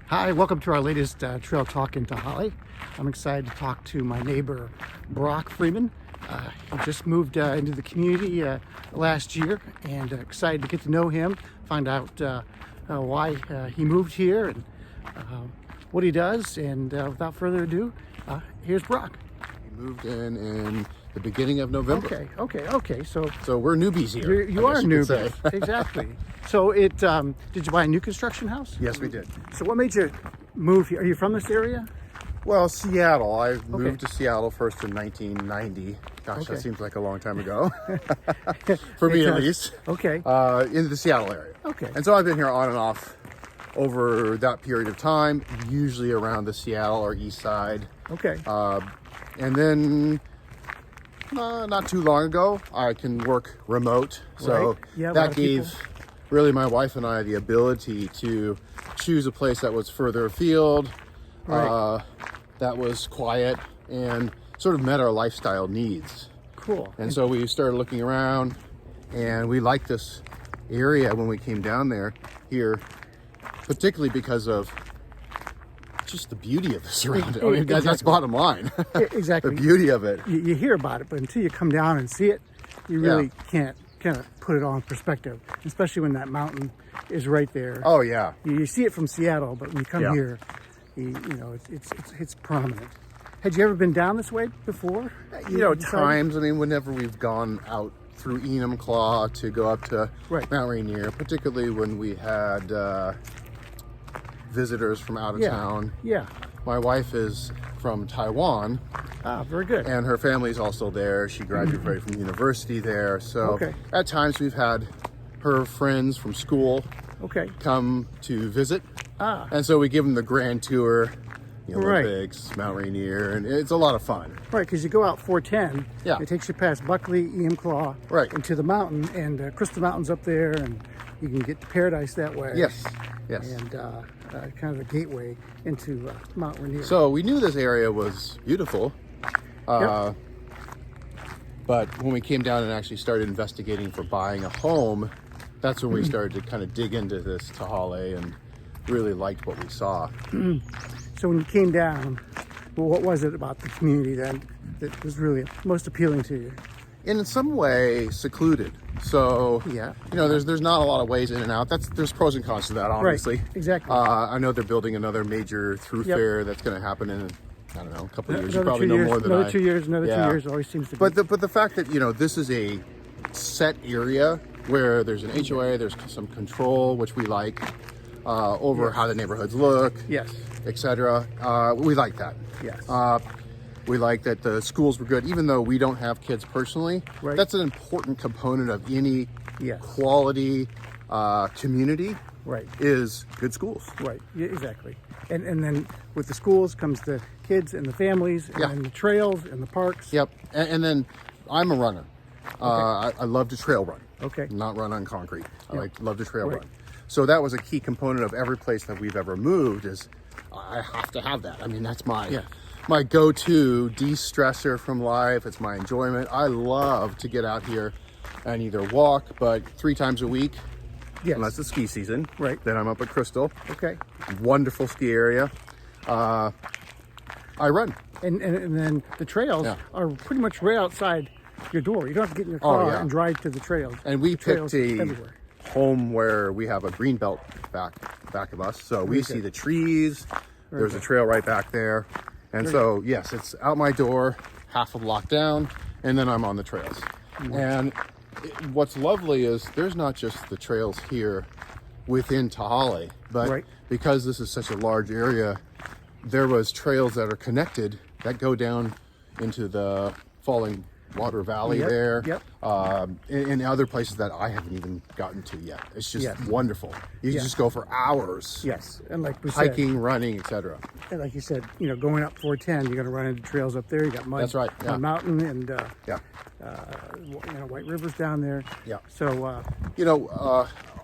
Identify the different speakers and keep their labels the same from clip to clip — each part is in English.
Speaker 1: Hi, welcome to our latest Trail Talk in Tehaleh. I'm excited to talk to my neighbor, Brock Freeman. He just moved into the community last year, and excited to get to know him, find out why he moved here and what he does. And without further ado, here's Brock.
Speaker 2: We moved in the beginning of November.
Speaker 1: Okay.
Speaker 2: So we're newbies here.
Speaker 1: You are newbies. Exactly. So did you buy a new construction house?
Speaker 2: Yes, we did.
Speaker 1: So what made you move here? Are you from this area?
Speaker 2: Well, Seattle. I moved to Seattle first in 1990. Gosh, that seems like a long time ago. For me, at least.
Speaker 1: Okay.
Speaker 2: Into the Seattle area.
Speaker 1: Okay.
Speaker 2: And so I've been here on and off over that period of time, usually around the Seattle or east side.
Speaker 1: Okay.
Speaker 2: And then not too long ago, I can work remote. So
Speaker 1: Right. Yeah,
Speaker 2: that gave really my wife and I the ability to choose a place that was further afield,
Speaker 1: Right.
Speaker 2: that was quiet and sort of met our lifestyle needs.
Speaker 1: Cool.
Speaker 2: And so we started looking around, and we liked this area when we came down here, particularly because of just the beauty of the surrounding. I mean, that's bottom line.
Speaker 1: Exactly.
Speaker 2: The beauty of it.
Speaker 1: You hear about it, but until you come down and see it, you really can't kind of put it all in perspective, especially when that mountain is right there.
Speaker 2: Oh yeah.
Speaker 1: You see it from Seattle, but when you come here, you know, it's prominent. Had you ever been down this way before?
Speaker 2: Times. I mean, whenever we've gone out through Enumclaw to go up to Mount Rainier, particularly when we had visitors from out of town.
Speaker 1: Yeah.
Speaker 2: My wife is from Taiwan.
Speaker 1: Ah, very good.
Speaker 2: And her family's also there. She graduated from university there. So at times we've had her friends from school come to visit.
Speaker 1: Ah.
Speaker 2: And so we give them the grand tour, Olympics, Mount Rainier, and it's a lot of fun.
Speaker 1: Right, because you go out 410, it takes you past Buckley, Enumclaw, into the mountain, and Crystal Mountain's up there, and you can get to Paradise that way.
Speaker 2: Yes.
Speaker 1: And kind of a gateway into Mount Rainier.
Speaker 2: So we knew this area was beautiful, but when we came down and actually started investigating for buying a home, that's when we started to kind of dig into this Tehaleh and really liked what we saw.
Speaker 1: So when you came down, well, what was it about the community then that was really most appealing to you?
Speaker 2: In some way, secluded. So there's not a lot of ways in and out. There's pros and cons to that, obviously.
Speaker 1: Right. Exactly.
Speaker 2: I know they're building another major thoroughfare that's going to happen in, I don't know, a couple of years. You probably
Speaker 1: know
Speaker 2: more than
Speaker 1: another 2 years. Another 2 years always seems to be.
Speaker 2: But the fact that this is a set area where there's an HOA, there's some control, which we like, over how the neighborhoods look, etc. We like that.
Speaker 1: Yes.
Speaker 2: We like that the schools were good, even though we don't have kids personally.
Speaker 1: Right.
Speaker 2: That's an important component of any quality community.
Speaker 1: Right.
Speaker 2: Is good schools.
Speaker 1: Right. Yeah, exactly. And then with the schools comes the kids and the families, and then the trails and the parks.
Speaker 2: Yep. And then I'm a runner. I love to trail run.
Speaker 1: Okay.
Speaker 2: Not run on concrete. I love to trail run. So that was a key component of every place that we've ever moved. Is I have to have that. I mean, that's my go-to de-stressor from life. It's my enjoyment. I love to get out here and either walk, but 3 times a week, unless it's ski season.
Speaker 1: Right.
Speaker 2: Then I'm up at Crystal.
Speaker 1: Okay.
Speaker 2: Wonderful ski area. I run.
Speaker 1: And then the trails are pretty much right outside your door. You don't have to get in your car and drive to the trails.
Speaker 2: And we picked a
Speaker 1: everywhere.
Speaker 2: home where we have a green belt back of us. So we see the trees. There's a trail right back there. And so, yes, it's out my door, half a block down, and then I'm on the trails. And what's lovely is there's not just the trails here within Tehaleh, but because this is such a large area, there was trails that are connected that go down into the Falling Water Valley there, and other places that I haven't even gotten to yet. It's just wonderful. You can just go for hours.
Speaker 1: Yes, and like we
Speaker 2: hiking,
Speaker 1: said,
Speaker 2: running, etc.
Speaker 1: And like you said, going up 410, you're going to run into trails up there. You got mud.
Speaker 2: That's right.
Speaker 1: Mud Mountain and White River's down there.
Speaker 2: Yeah.
Speaker 1: So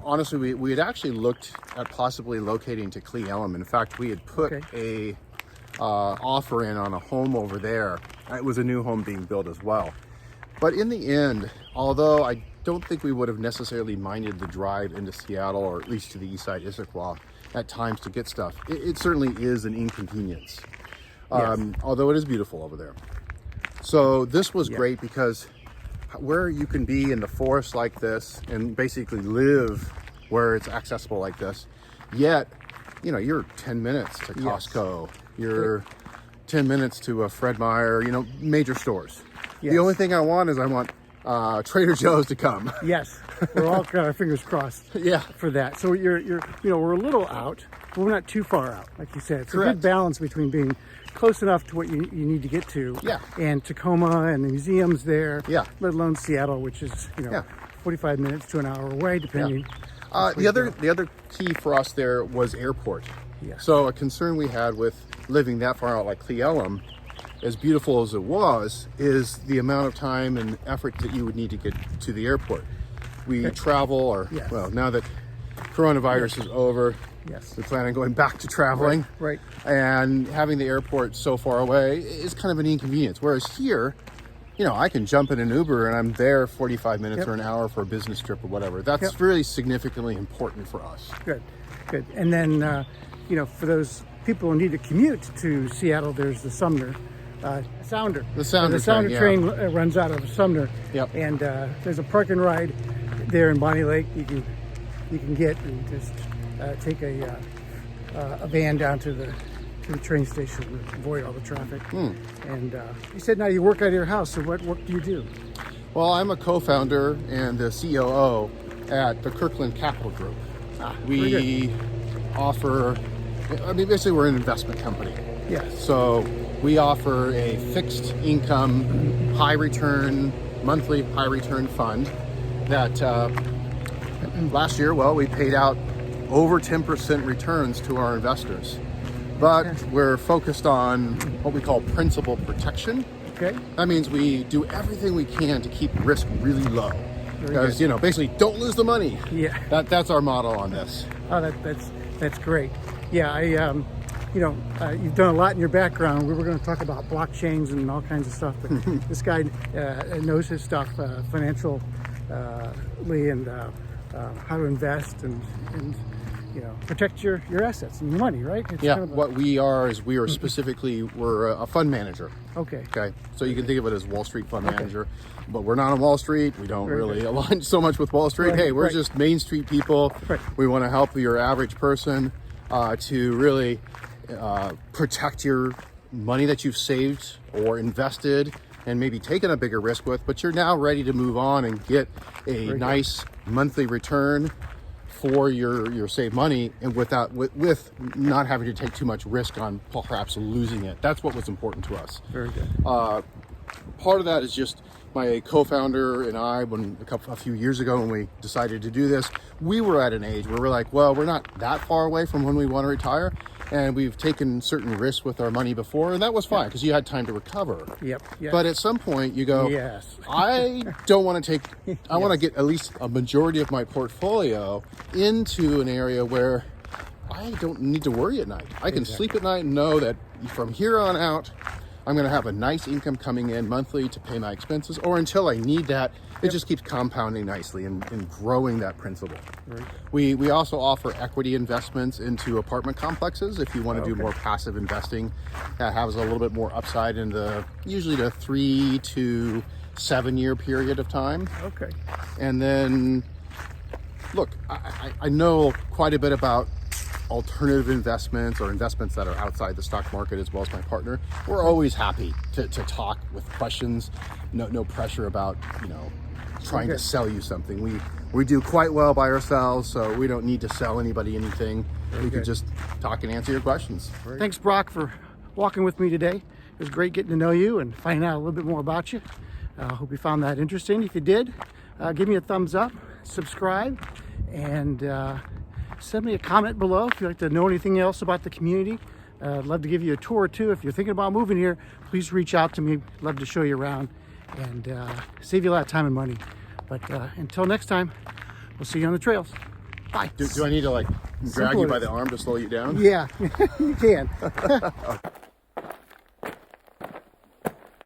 Speaker 2: honestly, we had actually looked at possibly locating to Cle Elum. In fact, we had put a offer in on a home over there. It was a new home being built as well. But in the end, although I don't think we would have necessarily minded the drive into Seattle, or at least to the east side Issaquah, at times to get stuff. It certainly is an inconvenience,
Speaker 1: Yes.
Speaker 2: although it is beautiful over there. So this was great because where you can be in the forest like this and basically live where it's accessible like this, yet, you know, you're 10 minutes to Costco, you're 10 minutes to a Fred Meyer, you know, major stores.
Speaker 1: Yes.
Speaker 2: The only thing I want is Trader Joe's to come.
Speaker 1: Yes, we're all got our fingers crossed.
Speaker 2: Yeah.
Speaker 1: For that. So you're you know, we're a little out, but we're not too far out, like you said. It's
Speaker 2: Correct.
Speaker 1: a good balance between being close enough to what you need to get to, and Tacoma and the museums there, let alone Seattle, which is 45 minutes to an hour away, depending.
Speaker 2: The other key for us there was airport.
Speaker 1: Yes.
Speaker 2: So a concern we had with living that far out like Cle Elum, as beautiful as it was, is the amount of time and effort that you would need to get to the airport. We travel, well, now that coronavirus is over, we plan on going back to traveling.
Speaker 1: Right.
Speaker 2: And having the airport so far away is kind of an inconvenience. Whereas here, you know, I can jump in an Uber and I'm there 45 minutes or an hour for a business trip or whatever. That's really significantly important for us.
Speaker 1: Good. And then, you know, for those people who need to commute to Seattle, there's the Sumner. Sounder.
Speaker 2: The Sounder
Speaker 1: train runs out of Sumner.
Speaker 2: Yep.
Speaker 1: And there's a park and ride there in Bonnie Lake. You can get and just take a van down to the train station to avoid all the traffic. And you said now you work out of your house. So what do you do?
Speaker 2: Well, I'm a co-founder and the COO at the Kirkland Capital Group. We offer, basically we're an investment company.
Speaker 1: Yes.
Speaker 2: So we offer a fixed income, high return, monthly high return fund that last year, we paid out over 10% returns to our investors. But we're focused on what we call principal protection.
Speaker 1: Okay.
Speaker 2: That means we do everything we can to keep risk really low. Because, basically don't lose the money.
Speaker 1: Yeah.
Speaker 2: That's our model on this.
Speaker 1: Oh, that's great. Yeah, you've done a lot in your background. We were going to talk about blockchains and all kinds of stuff, but this guy knows his stuff financially and how to invest and protect your assets and your money, right? It's kind of
Speaker 2: what we are is we're a fund manager.
Speaker 1: Okay.
Speaker 2: So you can think of it as Wall Street fund manager, but we're not on Wall Street. We don't really align so much with Wall Street. Hey, we're just Main Street people.
Speaker 1: Right.
Speaker 2: We want to help your average person to really protect your money that you've saved or invested and maybe taken a bigger risk with, but you're now ready to move on and get a nice monthly return for your saved money, and with not having to take too much risk on perhaps losing it. That's what was important to us.
Speaker 1: Very good.
Speaker 2: Part of that is just my co-founder and I, a few years ago when we decided to do this, we were at an age where we're like, well, we're not that far away from when we want to retire, and we've taken certain risks with our money before, and that was fine because you had time to recover.
Speaker 1: Yep.
Speaker 2: But at some point you go, I don't want to take, I want to get at least a majority of my portfolio into an area where I don't need to worry at night. I can sleep at night and know that from here on out, I'm going to have a nice income coming in monthly to pay my expenses, or until I need that, it just keeps compounding nicely and growing that principal.
Speaker 1: Right.
Speaker 2: We also offer equity investments into apartment complexes if you want to do more passive investing that has a little bit more upside in usually the 3 to 7 year period of time.
Speaker 1: Okay.
Speaker 2: And then, look, I know quite a bit about alternative investments or investments that are outside the stock market, as well as my partner. We're always happy to talk with questions. No pressure about trying to sell you something. We do quite well by ourselves, so we don't need to sell anybody anything. We can just talk and answer your questions.
Speaker 1: Thanks, Brock, for walking with me today. It was great getting to know you and finding out a little bit more about you. I hope you found that interesting. If you did, give me a thumbs up, subscribe, and send me a comment below if you'd like to know anything else about the community. I'd love to give you a tour too. If you're thinking about moving here, please reach out to me. Love to show you around and save you a lot of time and money. But until next time, we'll see you on the trails. Bye.
Speaker 2: Do I need to drag you by the arm to slow you down?
Speaker 1: Yeah, you can.